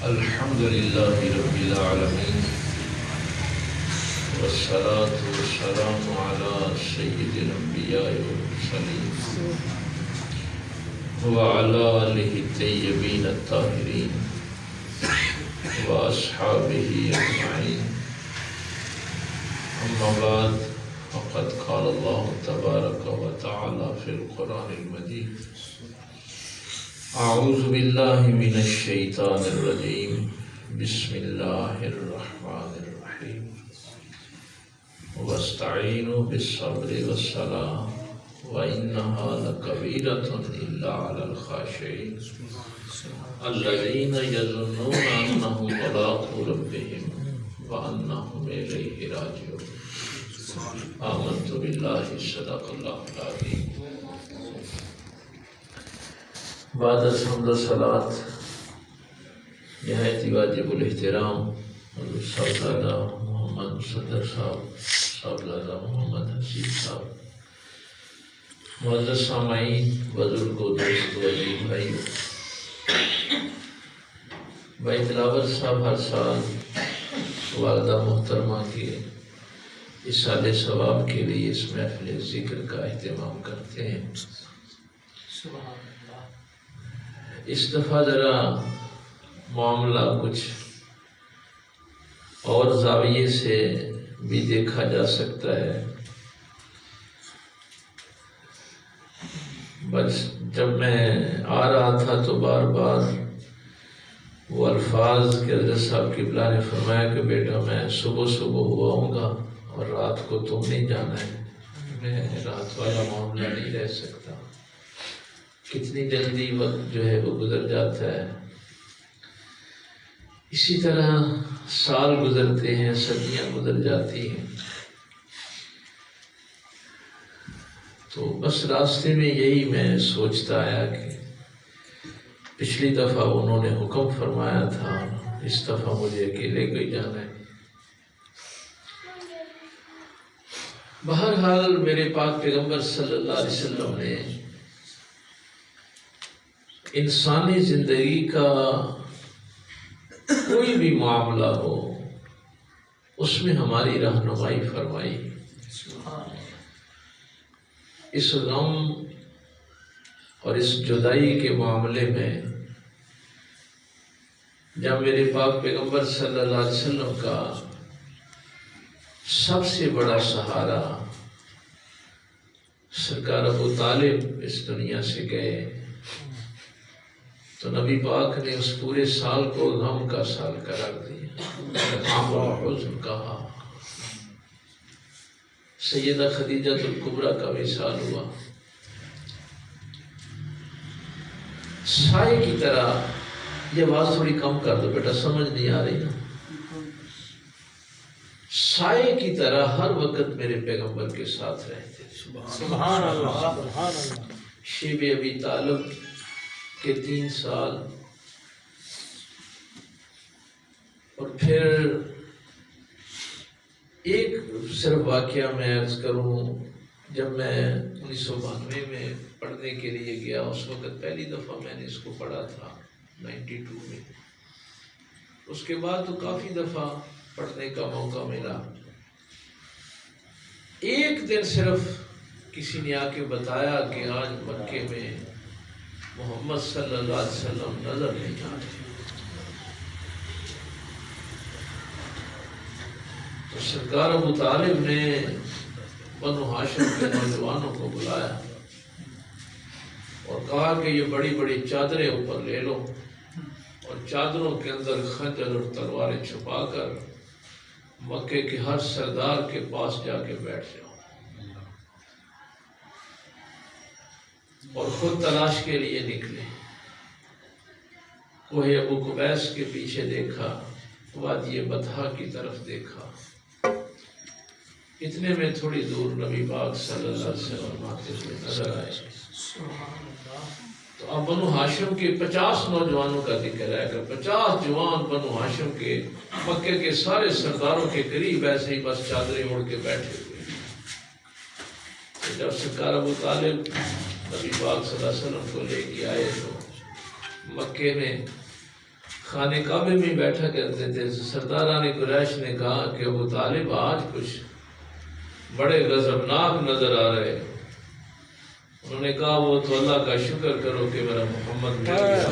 الحمد لله رب العالمين والصلاة والسلام على سيد الأنبياء والمرسلين وعلى آله الطيبين الطاهرين وأصحابه أجمعين. أما بعد، فقد قال الله تبارك وتعالى في القرآن المجيد: أعوذ بالله من الشيطان الرجيم، بسم الله الرحمن الرحيم، واستعينوا بالصبر والصلاة وإنها لكبيرة إلا على الخاشعين الذين يظنون أنهم ملاقو ربهم وأنهم إليه راجعون. آمنت بالله صدق الله العظيم. بعد الحمد والصلاة نہایت واجب الاحترام حضرت صاحبزادہ محمد صدر صاحب، صاحبزادہ محمد حسین صاحب، معزز سامعین، بزرگوں، دوستوں، عزیز بھائیوں، بھائی دلاور صاحب ہر سال والدہ محترمہ کے اصالِ ثواب کے لیے اس محفل ذکر کا اہتمام کرتے ہیں. اس دفعہ ذرا معاملہ کچھ اور زاویے سے بھی دیکھا جا سکتا ہے. بس جب میں آ رہا تھا تو بار بار وہ الفاظ کہ حضرت صاحب قبلہ نے فرمایا کہ بیٹا میں صبح صبح ہوا آؤں گا اور رات کو تم نہیں جانا ہے. میں رات والا معاملہ نہیں رہ سکتا. کتنی جلدی وقت جو ہے وہ گزر جاتا ہے. اسی طرح سال گزرتے ہیں، صدیاں گزر جاتی ہیں. تو بس راستے میں یہی میں سوچتا آیا کہ پچھلی دفعہ انہوں نے حکم فرمایا تھا، اس دفعہ مجھے اکیلے کو ہی جانا ہے. بہرحال میرے پاک پیغمبر صلی اللہ علیہ وسلم نے انسانی زندگی کا کوئی بھی معاملہ ہو اس میں ہماری رہنمائی فرمائی. اس غم اور اس جدائی کے معاملے میں جب میرے پاک پیغمبر صلی اللہ علیہ وسلم کا سب سے بڑا سہارا سرکار ابو طالب اس دنیا سے گئے تو نبی پاک نے اس پورے سال کو غم کا سال قرار دیا. غم و حزن کہا. سیدہ خدیجہ الکبریٰ کا وصال ہوا. سائے کی طرح، یہ آواز تھوڑی کم کر دو بیٹا، سمجھ نہیں آ رہی نا. سائے کی طرح ہر وقت میرے پیغمبر کے ساتھ رہتے. سبحان اللہ. شیب ابی طالب کے 3 سال، اور پھر ایک صرف واقعہ میں عرض کروں. جب میں 1992 میں پڑھنے کے لیے گیا، اس وقت پہلی دفعہ میں نے اس کو پڑھا تھا 92 میں. اس کے بعد تو کافی دفعہ پڑھنے کا موقع ملا. ایک دن صرف کسی نے آ کے بتایا کہ آج مکے میں محمد صلی اللہ علیہ وسلم نظر نہیں آ رہے. تو سرکار ابو طالب نے بنو ہاشم کے نوجوانوں کو بلایا اور کہا کہ یہ بڑی بڑی چادریں اوپر لے لو اور چادروں کے اندر خنجر اور تلواریں چھپا کر مکے کے ہر سردار کے پاس جا کے بیٹھ جاؤ اور خود تلاش کے لیے نکلے. کوہ ابو قبیس کے پیچھے دیکھا، وادی بطحا کی طرف دیکھا. اتنے میں تھوڑی دور نبی پاک صلی اللہ علیہ وسلم آتے ہوئے نظر آئے. تو اب بنو ہاشم کے 50 نوجوانوں کا ذکر ہے کہ 50 جوان بنو ہاشم کے مکے کے سارے سرداروں کے قریب ایسے ہی بس چادریں اوڑھ کے بیٹھے ہوئے. جب سرکار ابو طالب نبی پاک صلی اللہ علیہ وسلم کو لے کے آئے تو مکے میں خانہ کعبے میں بیٹھا کرتے تھے. سرداران قریش نے کہا کہ ابو طالب آج کچھ بڑے غضبناک نظر آ رہے. انہوں نے کہا وہ تو اللہ کا شکر کرو کہ میرا محمد مل گیا،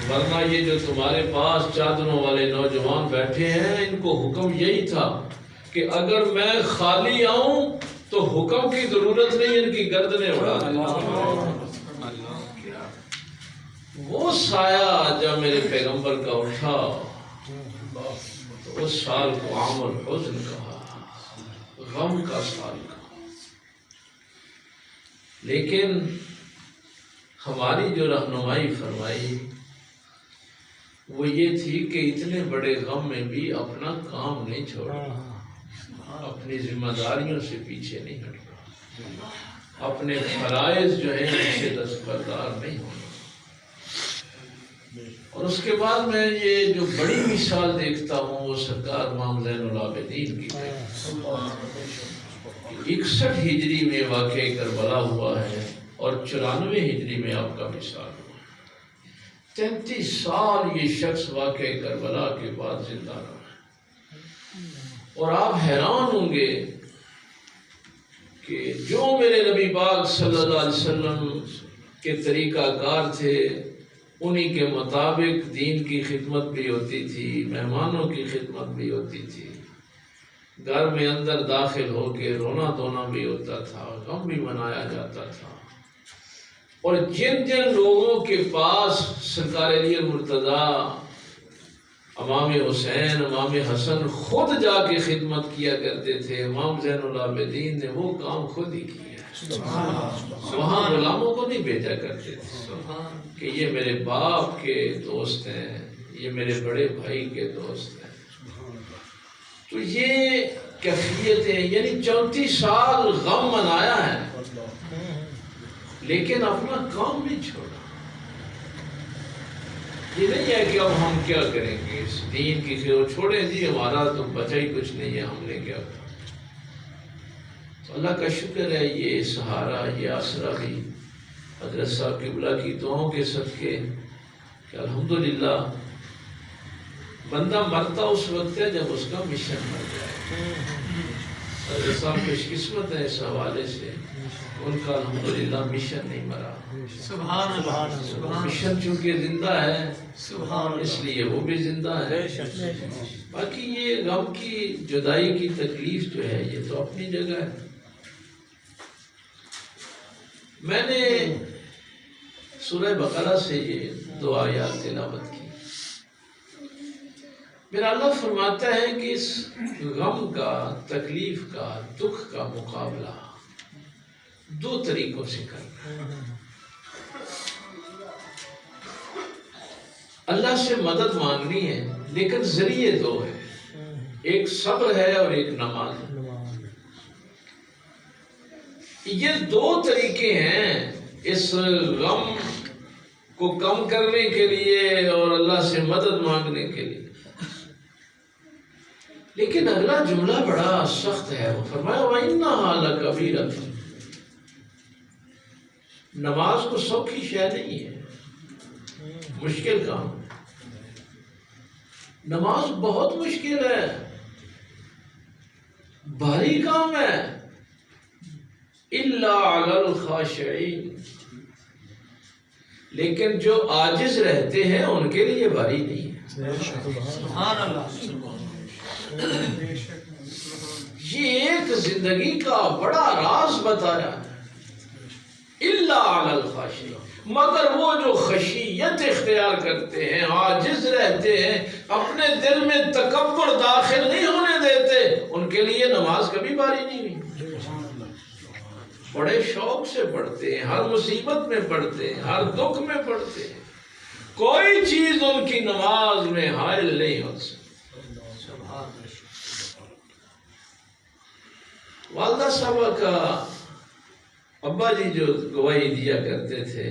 ورنہ یہ جو تمہارے پاس چادروں والے نوجوان بیٹھے ہیں ان کو حکم یہی تھا کہ اگر میں خالی آؤں تو حکم کی ضرورت نہیں، ان کی گردنیں اڑا دیں. وہ سایہ جب میرے پیغمبر کا اٹھا تو اس سال کو عام الحزن کہا، غم کا سال کہا. لیکن ہماری جو رہنمائی فرمائی وہ یہ تھی کہ اتنے بڑے غم میں بھی اپنا کام نہیں چھوڑنا، اپنی ذمہ داریوں سے پیچھے نہیں ہٹنا، اپنے فرائض جو ہیں ان سے دستبردار نہیں ہونا. اور اس کے بعد میں یہ جو بڑی مثال دیکھتا ہوں وہ سرکار امام زین العابدین کی 61 ہجری میں واقع کربلا ہوا ہے اور 94 ہجری میں آپ کا وصال ہوا. 33 سال یہ شخص واقع کربلا کے بعد زندہ رہا. اور آپ حیران ہوں گے کہ جو میرے نبی پاک صلی اللہ علیہ وسلم کے طریقہ کار تھے انہی کے مطابق دین کی خدمت بھی ہوتی تھی، مہمانوں کی خدمت بھی ہوتی تھی، گھر میں اندر داخل ہو کے رونا دھونا بھی ہوتا تھا، غم بھی منایا جاتا تھا. اور جن جن لوگوں کے پاس سرکار علی المرتضیٰ، امام حسین، امام حسن خود جا کے خدمت کیا کرتے تھے، امام زین العابدین نے وہ کام خود ہی کیا. وہاں غلاموں کو نہیں بھیجا کرتے تھے کہ یہ میرے باپ کے دوست ہیں، یہ میرے بڑے بھائی کے دوست ہیں. تو یہ کیفیتیں، یعنی 34 سال غم منایا ہے لیکن اپنا کام نہیں چھوڑا. یہ نہیں ہے کہ اب ہم کیا کریں گے اس دین کی خیر چھوڑیں جی، ہمارا تو بچا ہی کچھ نہیں ہے، ہم نے کیا کرا. تو اللہ کا شکر ہے یہ سہارا، یہ آسرا بھی حضرت صاحب قبلہ کی دعاؤں کے صدقے کہ الحمدللہ بندہ مرتا اس وقت ہے جب اس کا مشن مر جائے. حضرت صاحب خوش قسمت ہے اس حوالے سے، ان کا الحمدللہ مشن نہیں مرا. سبحان اللہ. مشن چونکہ زندہ ہے اس لیے وہ بھی زندہ ہے. باقی یہ غم کی جدائی کی تکلیف جو ہے یہ تو اپنی جگہ ہے. میں نے سورہ بقرہ سے یہ 2 آیات تلاوت کی. میرا اللہ فرماتا ہے کہ اس غم کا، تکلیف کا، دکھ کا مقابلہ 2 طریقوں سے کرنا ہے. اللہ سے مدد مانگنی ہے لیکن ذریعے 2 ہیں، ایک صبر ہے اور ایک نماز. یہ 2 طریقے ہیں اس غم کو کم کرنے کے لیے اور اللہ سے مدد مانگنے کے لیے. لیکن اگلا جملہ بڑا سخت ہے، وہ فرمایا وَإِنَّهَا لَكَبِيرَةٌ. نماز کو سوکھی شے نہیں ہے، مشکل کام. نماز بہت مشکل ہے، بھاری کام ہے. إِلَّا عَلَى الْخَاشِعِينَ. لیکن جو عاجز رہتے ہیں ان کے لیے بھاری نہیں ہے. سبحان اللہ. یہ ایک زندگی کا بڑا راز بتایا ہے. إِلَّا عَلَى الْخَاشِعِينَ. مگر وہ جو خشیت اختیار کرتے ہیں، عاجز رہتے ہیں، اپنے دل میں تکبر داخل نہیں ہونے دیتے، ان کے لیے نماز کبھی بھاری نہیں ہوئی. بڑے شوق سے پڑھتے ہیں، ہر مصیبت میں پڑھتے ہیں، ہر دکھ میں پڑھتے ہیں، کوئی چیز ان کی نماز میں حائل نہیں ہو سکتی. والدہ صاحبہ کا ابا جی جو گواہی دیا کرتے تھے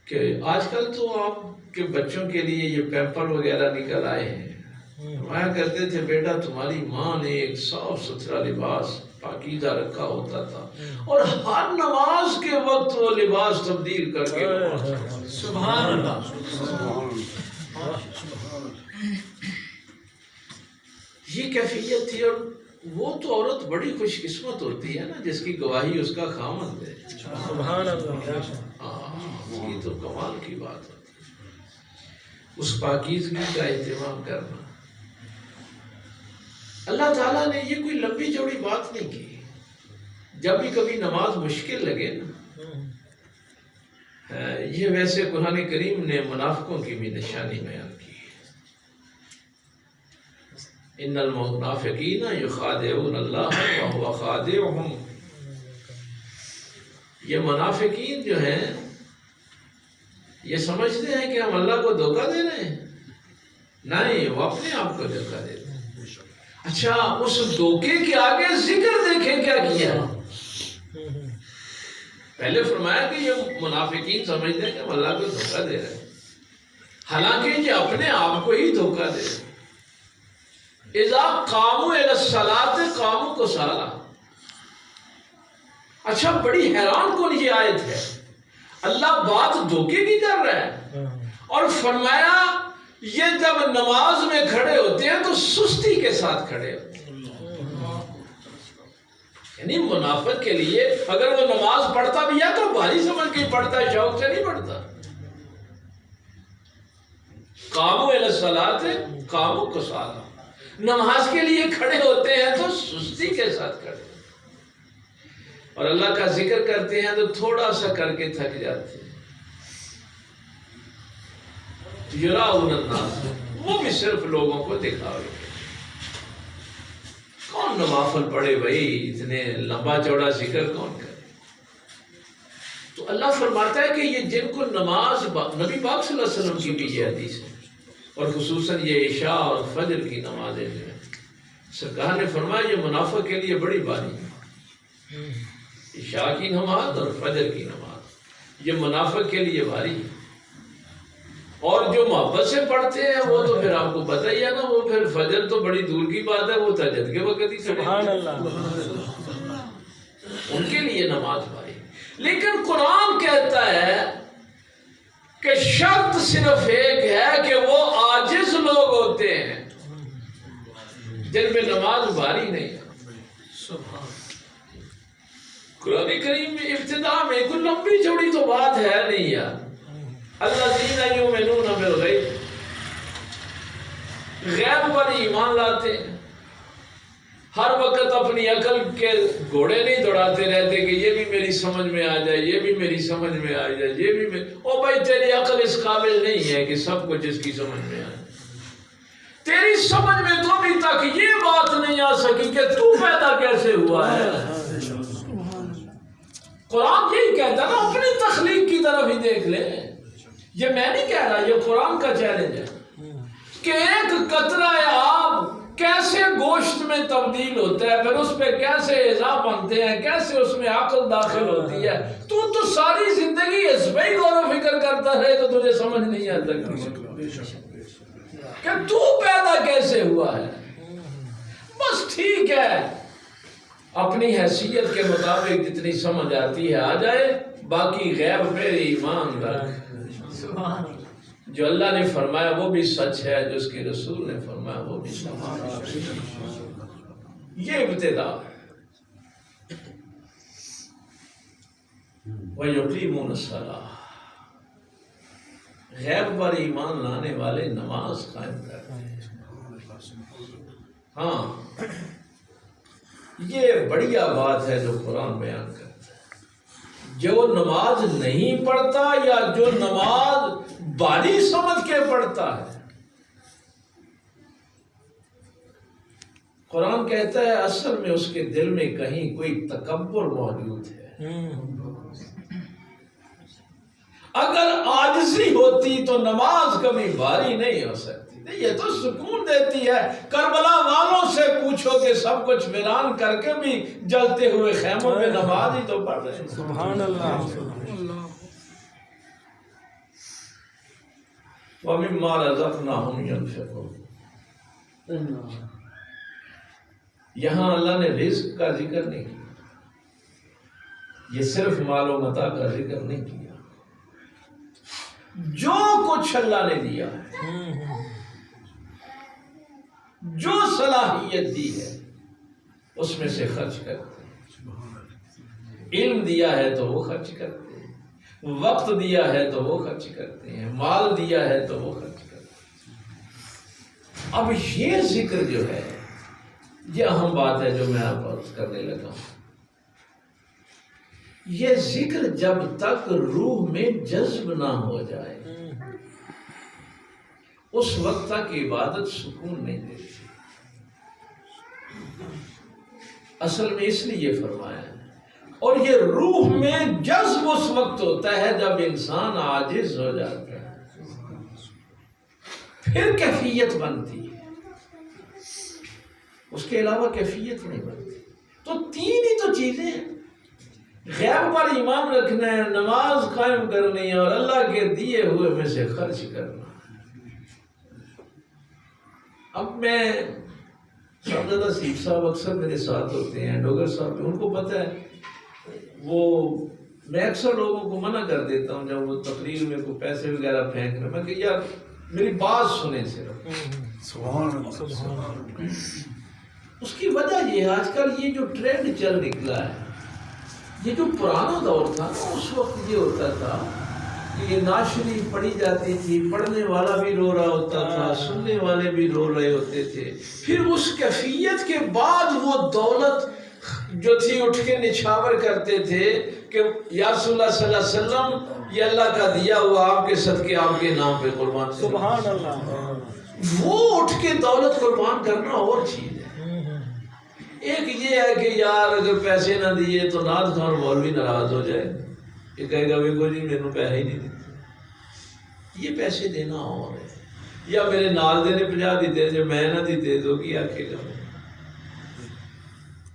کہ آج کل تو آپ کے بچوں کے لیے یہ پیمپر وغیرہ نکل آئے ہیں. فرمایا کرتے تھے بیٹا تمہاری ماں نے ایک صاف ستھرا لباس پاکیزہ رکھا ہوتا تھا، اور ہر نماز کے وقت وہ لباس تبدیل کر کے نماز پڑھتا تھا۔ سبحان اللہ، یہ کیفیت تھی۔ اور وہ تو عورت بڑی خوش قسمت ہوتی ہے نا جس کی گواہی اس کا خاوند ہے۔ سبحان اللہ، یہ تو کمال کی بات ہوتی ہے، اس پاکیزگی کا اہتمام کرنا۔ اللہ تعالیٰ نے یہ کوئی لمبی چوڑی بات نہیں کی۔ جب بھی کبھی نماز مشکل لگے نا، یہ ویسے قرآن کریم نے منافقوں کی بھی نشانی بیان کی ہے۔ ان المنافقین یخادعون اللہ وہو خادعهم۔ یہ منافقین جو ہیں یہ سمجھتے ہیں کہ ہم اللہ کو دھوکہ دے رہے ہیں، نہیں، وہ اپنے آپ کو دھوکہ دیتے ہیں۔ اچھا، اس دھوکے کے آگے ذکر دیکھیں کیا کیا۔ پہلے فرمایا کہ یہ منافقین سمجھتے ہیں کہ ہم اللہ کو دھوکہ دے رہے ہیں، حالانکہ یہ اپنے آپ کو ہی دھوکہ دے رہے ہیں۔ اذا قاموا الی الصلاۃ قاموا کسالی۔ اچھا، بڑی حیران کن یہ آیت ہے، اللہ بات دھوکے کی کر رہا ہے اور فرمایا یہ جب نماز میں کھڑے ہوتے ہیں تو سستی کے ساتھ کھڑے ہوتے ہیں۔ یعنی منافق کے لیے اگر وہ نماز پڑھتا بھی ہے تو بھاری سمجھ کے پڑھتا ہے، شوق سے نہیں پڑھتا۔ قاموا الی الصلاۃ قاموا کسالی، نماز کے لیے کھڑے ہوتے ہیں تو سستی کے ساتھ کھڑے، اور اللہ کا ذکر کرتے ہیں تو تھوڑا سا کر کے تھک جاتے ہیں۔ یراؤن الناس، وہ بھی صرف لوگوں کو دکھاوے۔ کون نوافل پڑھے بھائی، اتنے لمبا چوڑا ذکر کون کرے؟ تو اللہ فرماتا ہے کہ یہ جن کو نماز، نبی پاک صلی اللہ علیہ وسلم کی بھی یہ حدیث ہے، اور خصوصاً یہ عشاء اور فجر کی نمازیں جو ہیں، سرکار نے فرمایا یہ منافق کے لیے بڑی باری ہے۔ عشاء کی نماز اور فجر کی نماز یہ منافق کے لیے بھاری ہے، اور جو محبت سے پڑھتے ہیں وہ تو پھر آپ کو پتہ ہی ہے نا، وہ پھر فجر تو بڑی دور کی بات ہے، وہ تہجد کے وقت ہی سبحان اللہ، ان کے لیے نماز بھاری۔ لیکن قرآن کہتا ہے کہ شرط صرف ایک ہے کہ وہ عاجز لوگ ہوتے ہیں جن میں نماز بھاری نہیں ہے۔ قرآن کریم میں ابتدا میں کوئی لمبی چوڑی تو بات ہے نہیں یار۔ الذین یؤمنون بالغیب، غیب پر ایمان لاتے ہیں، ہر وقت اپنی عقل کے گھوڑے نہیں دوڑاتے رہتے کہ یہ بھی میری سمجھ میں آ جائے، یہ بھی میری سمجھ میں آ جائے، یہ بھی او بھائی تیری عقل اس قابل نہیں ہے کہ سب کچھ اس کی سمجھ میں آئے۔ تیری سمجھ میں تو ابھی تک یہ بات نہیں آ سکی کہ تو پیدا کیسے ہوا ہے۔ قرآن یہی کہتا ہے نا، اپنی تخلیق کی طرف ہی دیکھ لے۔ یہ میں نہیں کہہ رہا، یہ قرآن کا چیلنج ہے کہ ایک قطرہ آب کیسے گوشت میں تبدیل ہوتا ہے، پھر اس پہ کیسے اعضاء بنتے ہیں، کیسے اس میں عقل داخل ہوتی ہے۔ تو ساری زندگی اس پہ ہی غور و فکر کرتا رہے تو تجھے سمجھ نہیں آتا کہ تو پیدا کیسے ہوا ہے۔ بس ٹھیک ہے، اپنی حیثیت کے مطابق جتنی سمجھ آتی ہے آ جائے، باقی غیب پہ ایمان رکھ۔ جو اللہ نے فرمایا وہ بھی سچ ہے، جو اس کے رسول نے فرمایا وہ بھی سچ ہے۔ یہ ابتدا ہے۔ وَيُقِيمُونَ الصَّلَاةَ، غیب پر ایمان لانے والے نماز قائم کرتے ہیں۔ ہاں، یہ بڑھیا بات ہے جو قرآن بیان کرتا ہے۔ جو نماز نہیں پڑھتا یا جو نماز باری سمجھ کے پڑھتا ہے، قرآن کہتا ہے اصل میں اس کے دل میں کہیں کوئی تکبر موجود ہے۔ اگر عاجزی ہوتی تو نماز کبھی بھاری نہیں ہو سکتی۔ یہ تو سکون دیتی ہے۔ کربلا والوں سے پوچھو کہ سب کچھ ویران کر کے بھی جلتے ہوئے خیموں میں نماز ہی تو پڑھ رہے ہیں۔ سبحان اللہ۔ وَمِمَّا رَزَقْنَاهُمْ يُنْفِقُونَ، یہاں اللہ نے رزق کا ذکر نہیں کیا، یہ صرف مال و متاع کا ذکر نہیں کیا، جو کچھ اللہ نے دیا ہے، جو صلاحیت دی ہے اس میں سے خرچ کرتے ہیں۔ علم دیا ہے تو وہ خرچ کرتے ہیں، وقت دیا ہے تو وہ خرچ کرتے ہیں، مال دیا ہے تو وہ خرچ کرتے ہیں۔ اب یہ ذکر جو ہے یہ اہم بات ہے جو میں آپ عرض کرنے لگا ہوں۔ یہ ذکر جب تک روح میں جذب نہ ہو جائے اس وقت تک عبادت سکون نہیں دیتی۔ اصل میں اس لیے فرمایا ہے، اور یہ روح میں جذب اس وقت ہوتا ہے جب انسان عاجز ہو جاتا ہے، پھر کیفیت بنتی ہے، اس کے علاوہ کیفیت نہیں بنتی۔ تو تین ہی تو چیزیں ہیں، غیب پر ایمان رکھنا ہے، نماز قائم کرنی ہے، اور اللہ کے دیے ہوئے میں سے خرچ کرنا۔ اب میں صاحبزادہ سیف صاحب اکثر میرے ساتھ ہوتے ہیں، ڈوگر صاحب ان کو پتہ ہے، وہ میں اکثر لوگوں کو منع کر دیتا ہوں جب وہ تقریر میں کوئی پیسے وغیرہ پھینک رہے، میں کہ یار میری بات سنیں صرف۔ سبحان اللہ۔ اس کی وجہ یہ ہے آج کل یہ جو ٹرینڈ چل نکلا ہے، یہ جو پرانا دور تھا نا، اس وقت یہ ہوتا تھا کہ یہ نعت شریف پڑھی جاتی تھی، پڑھنے والا بھی رو رہا ہوتا تھا، سننے والے بھی رو رہے ہوتے تھے، پھر اس کیفیت کے بعد وہ دولت جو تھی اٹھ کے نچھاور کرتے تھے کہ یا رسول اللہ صلی اللہ علیہ وسلم یہ اللہ کا دیا ہوا آپ کے صدقے آپ کے نام پہ قربان۔ سبحان اللہ۔ وہ اٹھ کے دولت قربان کرنا اور چیز ہے۔ ایک یہ ہے کہ یار اگر پیسے نہ دیے تو نعت خان مولوی ناراض ہو جائے، یہ کہے گا بھی کوئی میرے پیسے ہی نہیں دیتے۔ یہ پیسے دینا اور ہے، یا میرے نال دینے 50 دیتے جو میں نہ دیتے تو کی آکھے گا۔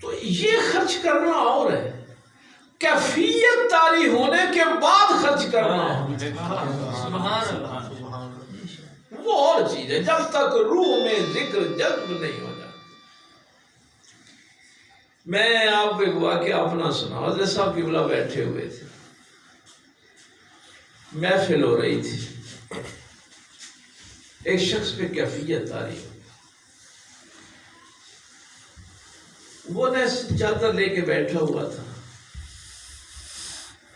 تو یہ خرچ کرنا اور ہے، کیفیت طاری ہونے کے بعد خرچ کرنا سبحان اللہ۔ وہ اور چیز ہے، جب تک روح میں ذکر جذب نہیں ہو جاتا۔ میں آپ کو ایک واقعہ اپنا سنا، حضرت صاحب قبلہ بیٹھے ہوئے تھے، محفل ہو رہی تھی، ایک شخص پہ کیفیت آ رہی، وہ نے چادر لے کے بیٹھا ہوا تھا،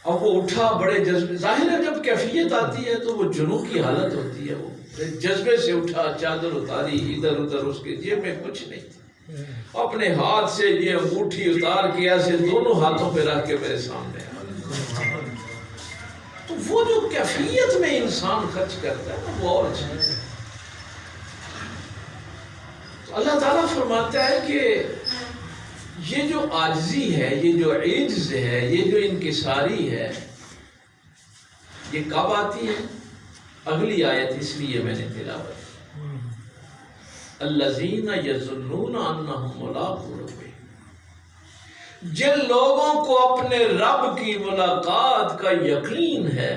اب وہ اٹھا بڑے جذبے، ظاہر ہے جب کیفیت آتی ہے تو وہ جنوں کی حالت ہوتی ہے، وہ جذبے سے اٹھا، چادر اتاری، ادھر ادھر، اس کے جیب میں کچھ نہیں تھا، اپنے ہاتھ سے یہ انگوٹھی اتار کے ایسے دونوں ہاتھوں پہ رکھ کے میرے سامنے آ۔ تو وہ جو کیفیت میں انسان خرچ کرتا ہے وہ اور چیز ہے۔ تو اللہ تعالیٰ فرماتا ہے کہ یہ جو عاجزی ہے، یہ جو عجز ہے، یہ جو انکساری ہے، یہ کب آتی ہے؟ اگلی آیت اس لیے میں نے تلاوت، الذین یظنون انہم ملاقو ربہم، جن لوگوں کو اپنے رب کی ملاقات کا یقین ہے،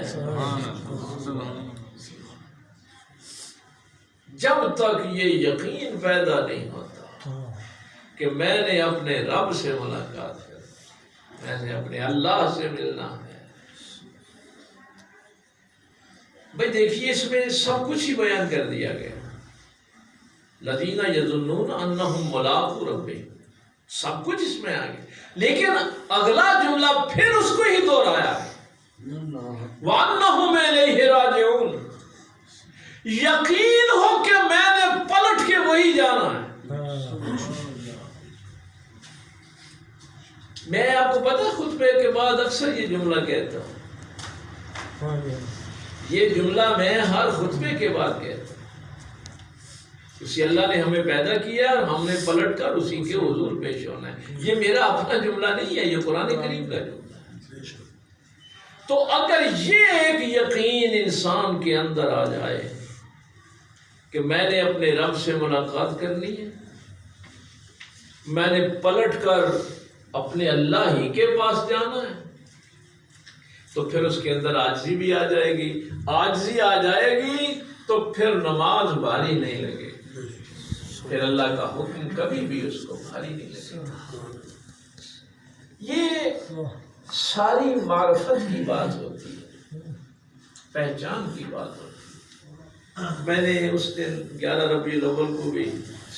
جب تک یہ یقین پیدا نہیں ہوتا کہ میں نے اپنے رب سے ملاقات کرنی، میں نے اپنے اللہ سے ملنا ہے۔ بھئی دیکھیے اس میں سب کچھ ہی بیان کر دیا گیا، الذین یظنون انہم ملاقو ربہم، سب کچھ اس میں آ گیا، لیکن اگلا جملہ پھر اس کو ہی دہرایا وَأَنَّهُمْ إِلَيْهِ رَاجِعُونَ، یقین ہو کہ میں نے پلٹ کے وہی جانا ہے۔ میں آپ کو پتہ خطبے کے بعد اکثر یہ جملہ کہتا ہوں، یہ جملہ میں ہر خطبے کے بعد کہتا ہوں، اسی اللہ نے ہمیں پیدا کیا، ہم نے پلٹ کر اسی کے حضور پیش ہونا ہے۔ یہ میرا اپنا جملہ نہیں ہے، یہ قرآن کریم کا جملہ ہے۔ تو اگر یہ ایک یقین انسان کے اندر آ جائے کہ میں نے اپنے رب سے ملاقات کرنی ہے، میں نے پلٹ کر اپنے اللہ ہی کے پاس جانا ہے، تو پھر اس کے اندر عاجزی بھی آ جائے گی، عاجزی آ جائے گی تو پھر نماز بھاری نہیں لگے گی۔ پھر اللہ کا حکم کبھی بھی اس کو بھاری نہیں لگے گا۔ یہ ساری معرفت کی بات ہوتی ہے، پہچان کی بات ہوتی ہے۔ میں نے اس دن 11 ربیع الاول کو بھی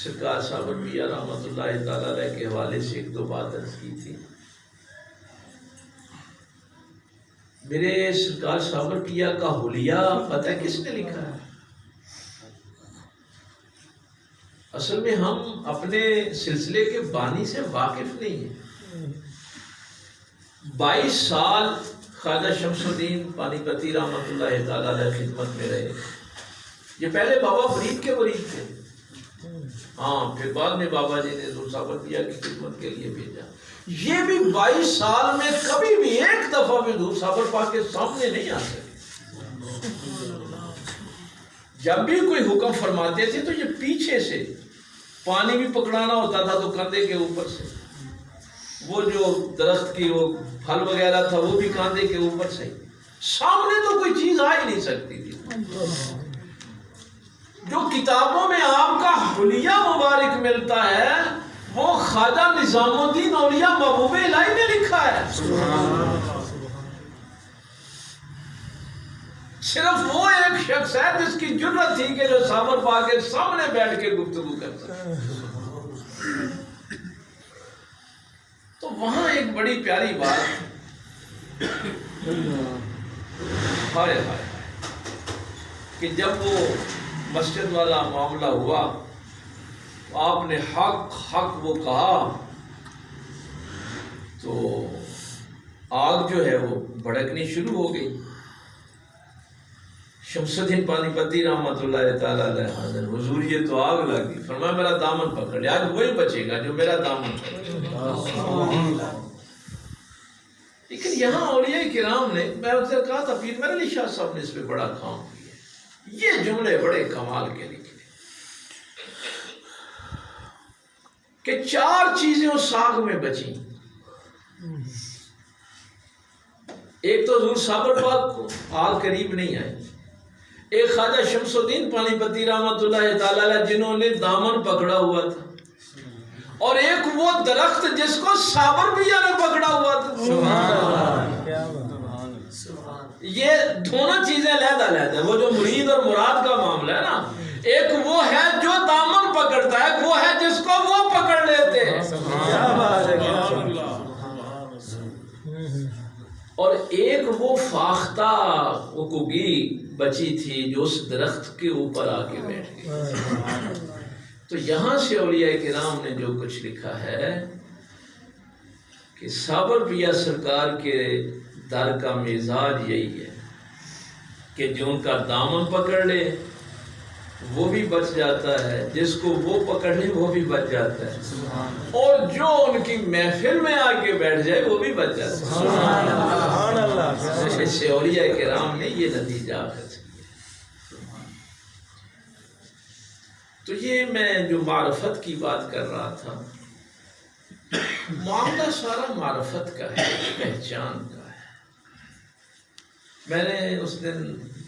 سرکار صاحب ربیہ رحمۃ اللہ تعالیٰ علیہ کے حوالے سے ایک دو بات عرض کی تھی۔ میرے سرکار صاحب ربیہ کا حلیہ پتہ ہے کس نے لکھا ہے؟ اصل میں ہم اپنے سلسلے کے بانی سے واقف نہیں ہیں۔ 22 سال خواجہ شمس الدین پانی پتی رحمۃ اللہ تعالیٰ علیہ خدمت میں رہے۔ یہ پہلے بابا فرید کے مرید تھے، ہاں، پھر بعد میں بابا جی نے حضور صاحب ربیہ کی خدمت کے لیے بھیجا۔ یہ بھی 22 سال میں کبھی بھی ایک دفعہ بھی حضور صاحب پاک کے سامنے نہیں آ سکے۔ جب بھی کوئی حکم فرماتے تھے تو یہ پیچھے سے پانی بھی پکڑانا ہوتا تھا تو کندھے کے اوپر سے، وہ جو درخت کی وہ پھل وغیرہ تھا وہ بھی کاندھے کے اوپر سے، سامنے تو کوئی چیز آ ہی نہیں سکتی تھی۔ جو کتابوں میں آپ کا حلیہ مبارک ملتا ہے وہ خواجہ نظام الدین اولیاء محبوب الہی نے لکھا ہے۔ صرف وہ ایک شخص ہے جس کی جرت تھی کہ جو سامر پاک کے سامنے بیٹھ کے گفتگو کرتا ہے۔ تو وہاں ایک بڑی پیاری بات، ہائے ہائے، کہ جب وہ مسجد والا معاملہ ہوا آپ نے حق وہ کہا تو آگ جو ہے وہ بھڑکنی شروع ہو گئی۔ شمس الدین پانی پتی رحمۃ اللہ تعالیٰ علیہ حاضر، حضور یہ تو آگ لگی، فرمایا میرا دامن پکڑ لیا، آج وہی بچے گا جو میرا دامن پکڑ لیا۔ لیکن یہاں اولیاء کرام نے، میں ان سے کہا تھا پیر میرے علی شاہ صاحب نے اس پہ بڑا کام کیا، یہ جملے بڑے کمال کے لکھے کہ 4 چیزیں اس آگ میں بچیں۔ ایک تو حضور صابر پاک کو آگ قریب نہیں آئی، ایک خواجہ شمس الدین پانی پتی رحمۃ اللہ تعالیٰ علیہ جنہوں نے دامن پکڑا ہوا تھا، اور ایک وہ درخت جس کو صابر بھیا نے پکڑا ہوا تھا۔ یہ دونوں چیزیں علیحدہ، وہ جو مرید اور مراد کا معاملہ ہے نا، ایک وہ ہے جو دامن پکڑتا ہے، وہ ہے جس کو وہ پکڑ لیتے ہیں، اور ایک وہ فاختہ حقوقی بچی تھی جو اس درخت کے اوپر آ کے بیٹھ گئی۔ تو یہاں سے اولیاء کرام نے جو کچھ لکھا ہے کہ صابر بیا سرکار کے در کا مزاج یہی ہے کہ جو ان کا دامن پکڑ لے وہ بھی بچ جاتا ہے، جس کو وہ پکڑ لے وہ بھی بچ جاتا ہے، اور جو ان کی محفل میں آ کے بیٹھ جائے وہ بھی بچ جاتا ہے۔ اس سے اولیاء کرام نے یہ نتیجہ حاصل کیا۔ تو یہ میں جو معرفت کی بات کر رہا تھا، معاملہ سارا معرفت کا ہے، پہچان کا ہے۔ میں نے اس دن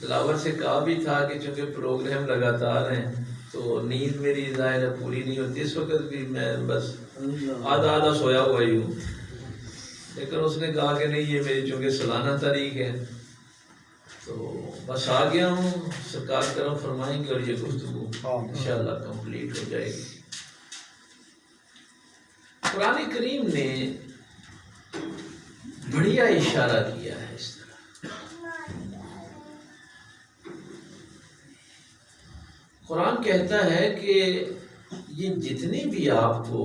دلاور سے کہا بھی تھا کہ چونکہ پروگرام لگاتار ہیں تو نیند میری ظاہر ہے پوری نہیں ہوتی، اس وقت بھی میں بس آدھا سویا ہوا ہی ہوں، لیکن اس نے کہا کہ نہیں یہ میری چونکہ سالانہ تاریخ ہے تو بس آ گیا ہوں، سرکار کرم فرمائیں گے اور یہ گفتگو انشاءاللہ کمپلیٹ ہو جائے گی۔ قرآن کریم نے بڑھیا اشارہ کیا ہے اس طرح، قرآن کہتا ہے کہ یہ جتنے بھی آپ کو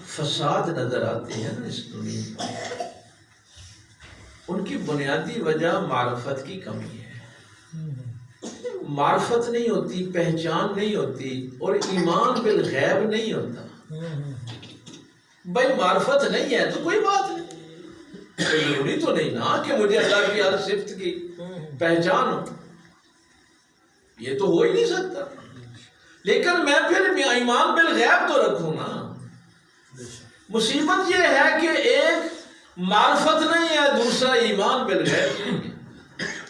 فساد نظر آتے ہیں نا اس دنیا میں، ان کی بنیادی وجہ معرفت کی کمی ہے۔ معرفت نہیں ہوتی، پہچان نہیں ہوتی، اور ایمان بالغیب نہیں ہوتا۔ بھائی معرفت نہیں ہے تو کوئی بات نہیں، ضروری تو نہیں نا کہ مجھے اللہ کی ہر صفت کی پہچان ہو، یہ تو ہو ہی نہیں سکتا، لیکن میں پھر ایمان بالغیب تو رکھوں نا۔ مصیبت یہ ہے کہ ایک معرفت نہیں ہے، دوسرا ایمان بالغیب نہیں ہے،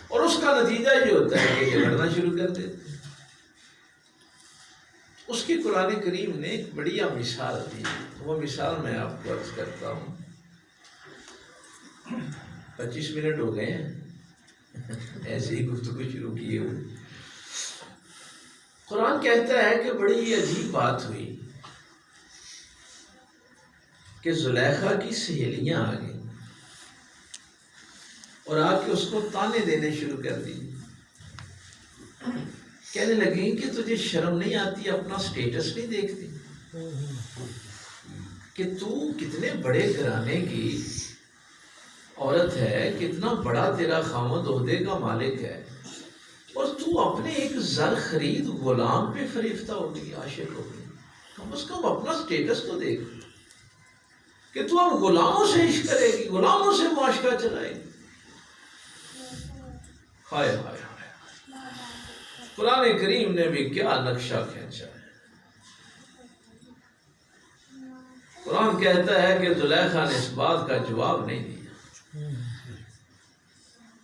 اور اس کا نتیجہ یہ ہوتا ہے کہ جھگڑنا شروع کر دیتے۔ اس کی قرآن کریم نے ایک بڑی مثال دی. وہ مثال میں آپ کو عرض کرتا ہوں. 25 منٹ ہو گئے ہیں ایسے ہی گفتگو شروع کیے ہوئے. قرآن کہتا ہے کہ بڑی عجیب بات ہوئی کہ زلیخا کی سہیلیاں آ گئیں اور آ کے اس کو تانے دینے شروع کر دی. کہنے لگیں کہ تجھے شرم نہیں آتی, اپنا سٹیٹس نہیں دیکھتی کہ تو کتنے بڑے گھرانے کی عورت ہے, کتنا بڑا تیرا خامد عہدے کا مالک ہے, اور تو اپنے ایک زر خرید غلام پہ فریفتہ ہو گئی, عاشق ہو گئی. کم از کم اپنا سٹیٹس تو دیکھ کہ تو اب غلاموں سے عشق کرے گی, غلاموں سے معاشقہ چلائے گی. ہائے ہائے ہائے, قرآن کریم نے بھی کیا نقشہ کھینچا ہے. قرآن کہتا ہے کہ زلیخا نے اس بات کا جواب نہیں دیا.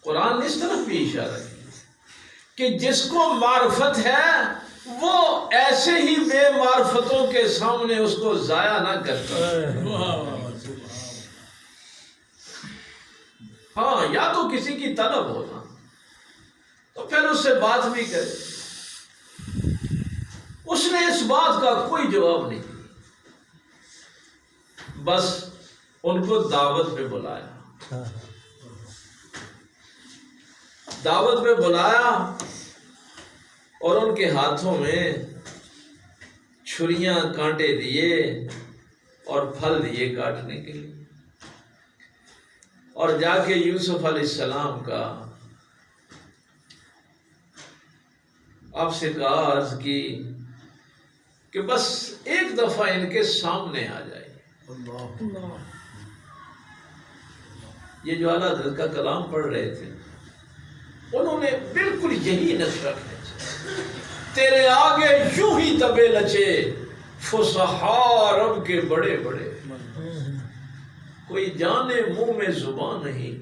قرآن نے اس طرف بھی اشارہ کیا کہ جس کو معرفت ہے وہ ایسے ہی بے معرفتوں کے سامنے اس کو ضائع نہ کرتا. ہاں, یا تو کسی کی طلب ہونا تو پھر اس سے بات بھی کرے. اس نے اس بات کا کوئی جواب نہیں دیا, بس ان کو دعوت پہ بلایا. دعوت پہ بلایا اور ان کے ہاتھوں میں چھریاں کانٹے دیے اور پھل دیے کاٹنے کے لیے, اور جا کے یوسف علیہ السلام کا آپ سے کہا, عرض کی کہ بس ایک دفعہ ان کے سامنے آ جائے. یہ جو اعلیٰ حضرت کا کلام پڑھ رہے تھے انہوں نے بالکل یہی نقشہ کھینچا. تیرے آگے یوں ہی تبے لچے فصحاء عرب کے بڑے بڑے, کوئی جانے منہ میں زبان نہیں,